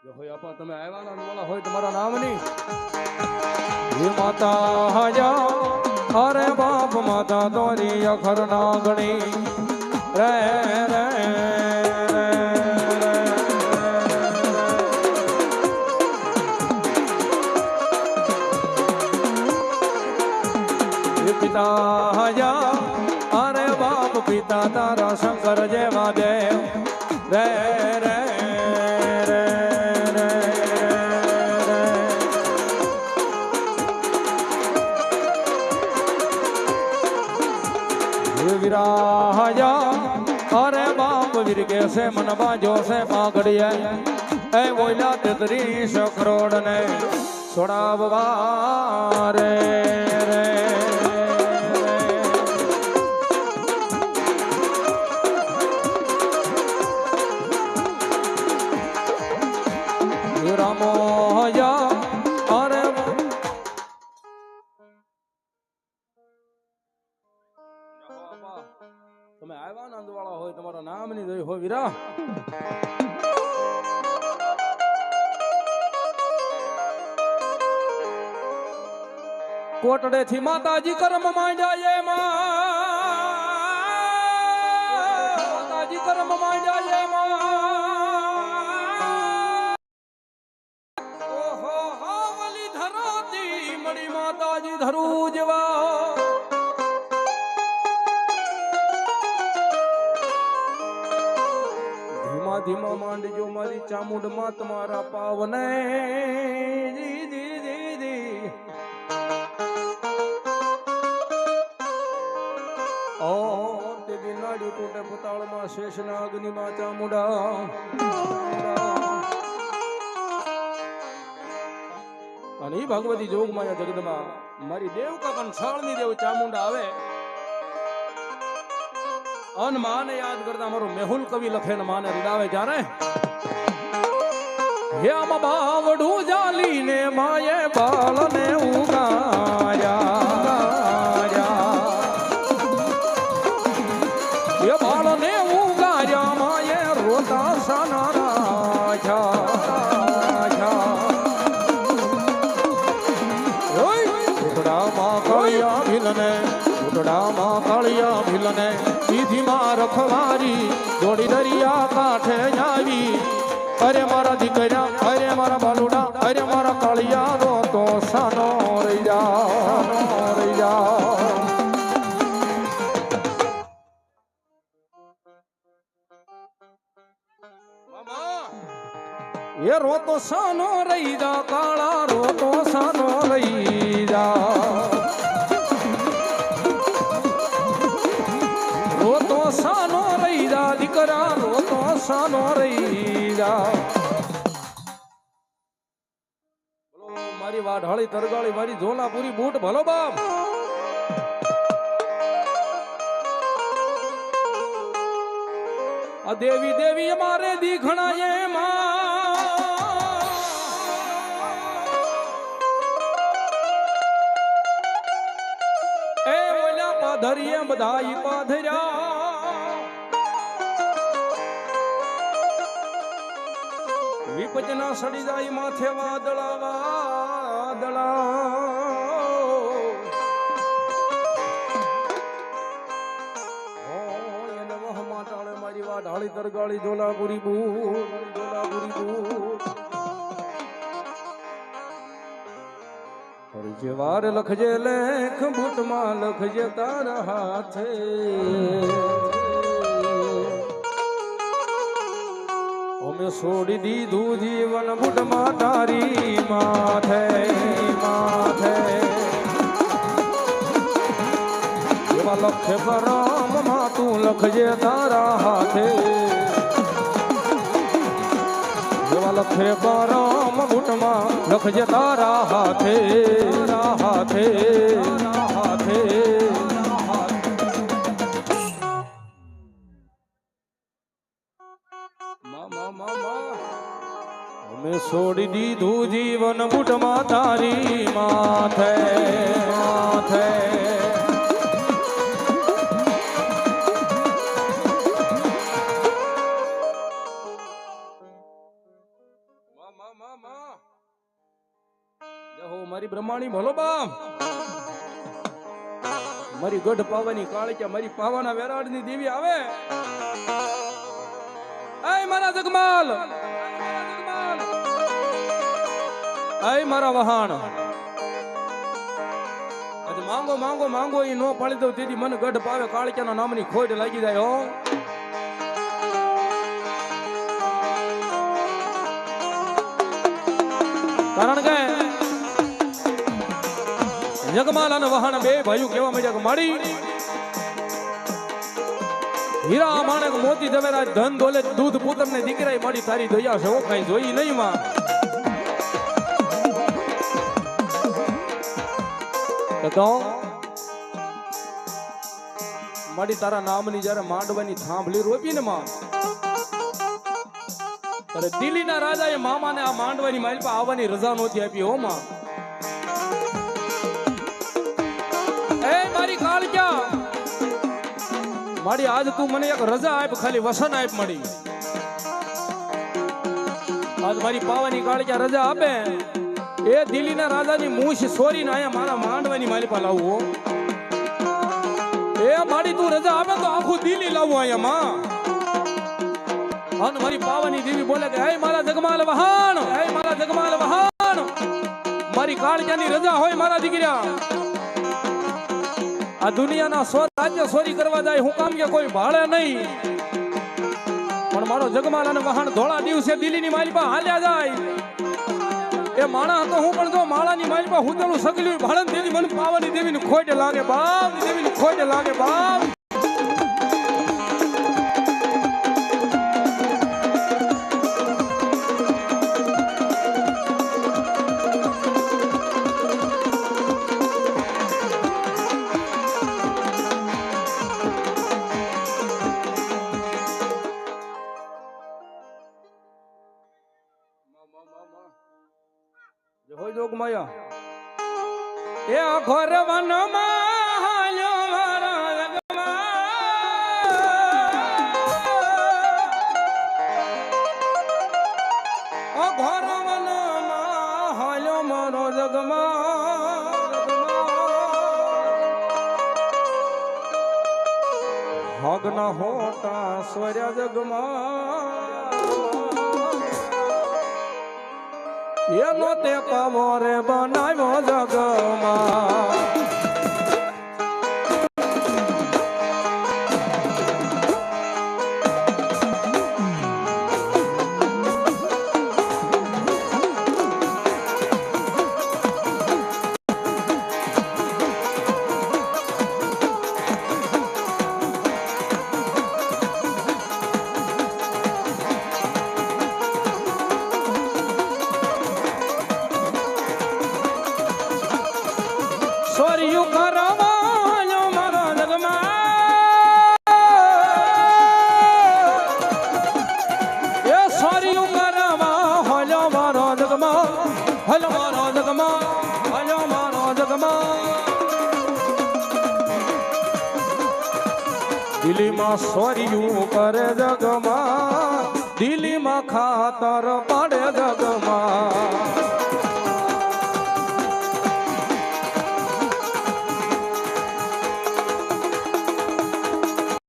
જો હોય આપા તમે આવ્યા ના વાળા હોય તમારા નામની હે માતા હાજા અરે બાપ માતા તોરી અખર ના ગણી રે રે પિતા હાજા અરે બાપ પિતા તારા શંકર જેવા દેવ રે રે વિરાજા અરે બાપ વીર કે છે મન બાજો છે પાઘડિયા એ બોલ્યા 33 કરોડ ને છોડાવવા રે રે રામો યા અરે તમે આવ્યા ના વાળા હોય તમારા નામ ની જોઈ હોય વીરા કોટડે થી માતાજી કર્મ માંડ્યા માતાજી કર્મ માંડ્યા ઓહો હો વલી ધરાતી મળી માતાજી ધરું જવા ધીમા માંડજો મારી ચામુંડ માં તમારા પાવને જી જી જી જી ઓ તે બિનાડી ટૂટે પુતાળ માં શેષના અગ્નિ માં ચામુંડા અને ઈ ભગવતી જોગ માયા જગદમાં મારી દેવકા કંસાળ ની દેવ ચામુંડા આવે અન માને યાદ કરતા મારો મેહુલ કવિ લખે ને માને રીડાવે જ્યારે હે આમ બાવડું જાલીને માયે બાળને ઉગાયા હે બાળને ઉગાયા માયે રોતા સાના રાજા ઉતડામાં કળિયા ભીલને ઉતડામાં કળિયા ભીલને સીધીમાં રખવારી દોડી દરિયા કાંઠે આવી અરે મારા દીકરા અરે મારા બાલુડા અરે મારા કાળિયા રો તો સાનો રહી જા એ રો તો સાનો રહી જા કાળા રો તો સાનો રહી જા સાનો રહી જા દીકરા રોતો સાનો રહી જા બોલો મારી વાઢાળી તરગાળી મારી ઝોલાપુરી બૂટ ભલો બાપ આ દેવી દેવી મારે દીખણા એ ઓલા પાધરીએ બધાઈ પાધર્યા વિપજના સડી જાય માથે વાદળા એને વહમાં ટાળે મારી વાઢાળી તરગાળી ઝોલાપુરી બૂટ હરજે વાર લખજે લેખ બૂટમાં લખજે તારા હાથે અમે છોડી દીધું જીવન બુટમાં તારી માથે એવા લખે પરમમાં તું લખજે તારા હાથે એવા લખે પરમ બુટમાં લખજે તારા હાથે અમે છોડી દીધું જીવન બુટમાં તારી માથે મારી બ્રહ્માણી ભલો બામ મારી ગઢ પાવાની કાળિયા મારી પાવાના વેરાડની દેવી આવે આય મારા જગમાલ આય મારા વહાણ આજે માંગો માંગો માંગો ઈ નો પાડી દઉં તેથી મને ગઢ પાવે કાળિયાના નામની ખોટ લાગી જાય હો કારણ કે જગમાલ અને વહાણ બે ભાઈઓ કેવા મજા કે માડી હીરા માણેક મોતી જવેરાજ ધન દોલત દૂધ પુત્ર ને દીકરા માડી તારી દયા છે ઓ કઈ જોઈ નહીં માં તો માડી તારા નામની જ્યારે માંડવાની થાંભલી રોપી ને માં ત્યારે દિલ્હીના રાજાએ મામાને આ માંડવાની માલ પર આવવાની રજા નહોતી આપી હો માં એ મારી કાળિયા માડી આજ તું મને એક રજા આપ ખાલી વસન આપ મળી આજ મારી પાવાની કાળિયા રજા આપે એ દિલ્હીના રાજાની મૂછ સોરીને આયા મારા માંડવાની માલી પર લાવવું એ માડી તું રજા આપે તો આખું દિલ્હી લાવવું આયા માં અને મારી પાવાની દેવી બોલે કે હે મારા જગમાલ વહાણ હે મારા જગમાલ વહાણ મારી કાળિયાની રજા હોય મારા દીકરા આ દુનિયાના સો રાજ્ય ચોરી કરવા જાય હું કામ કે કોઈ ભાળે નહીં પણ મારો જગમાલ અને વહાણ ધોળા દિવસે દિલ્હીની માલી પર હાલ્યા જાય એ માણા હતો હું પણ જો માળાની માલી પર હુતળું સગલ્યું ભાળન દેવી મને પાવાની દેવીની ખોટ લાગે બાપ દેવીની ખોટ લાગે બાપ હોય જોગ માયા એ ઘોર વનમાં હાલ્યો મારા જગમાં ઘોર વનમાં હાલ્યો મારો જગમાં હગના હોટા સ્વર્યા જગમાં એનો તે પાવો રે બનાવ્યો જગમાં સોરિયું કરવાયો મારો જગમાં એ સોરિયું કરવા હોલ્યો મારો જગમાં હલો મારો જગમાં હલો મારો જગમાં દિલ્હીમાં સોરિયું કરે જગમાં દિલ્હીમાં ખાતર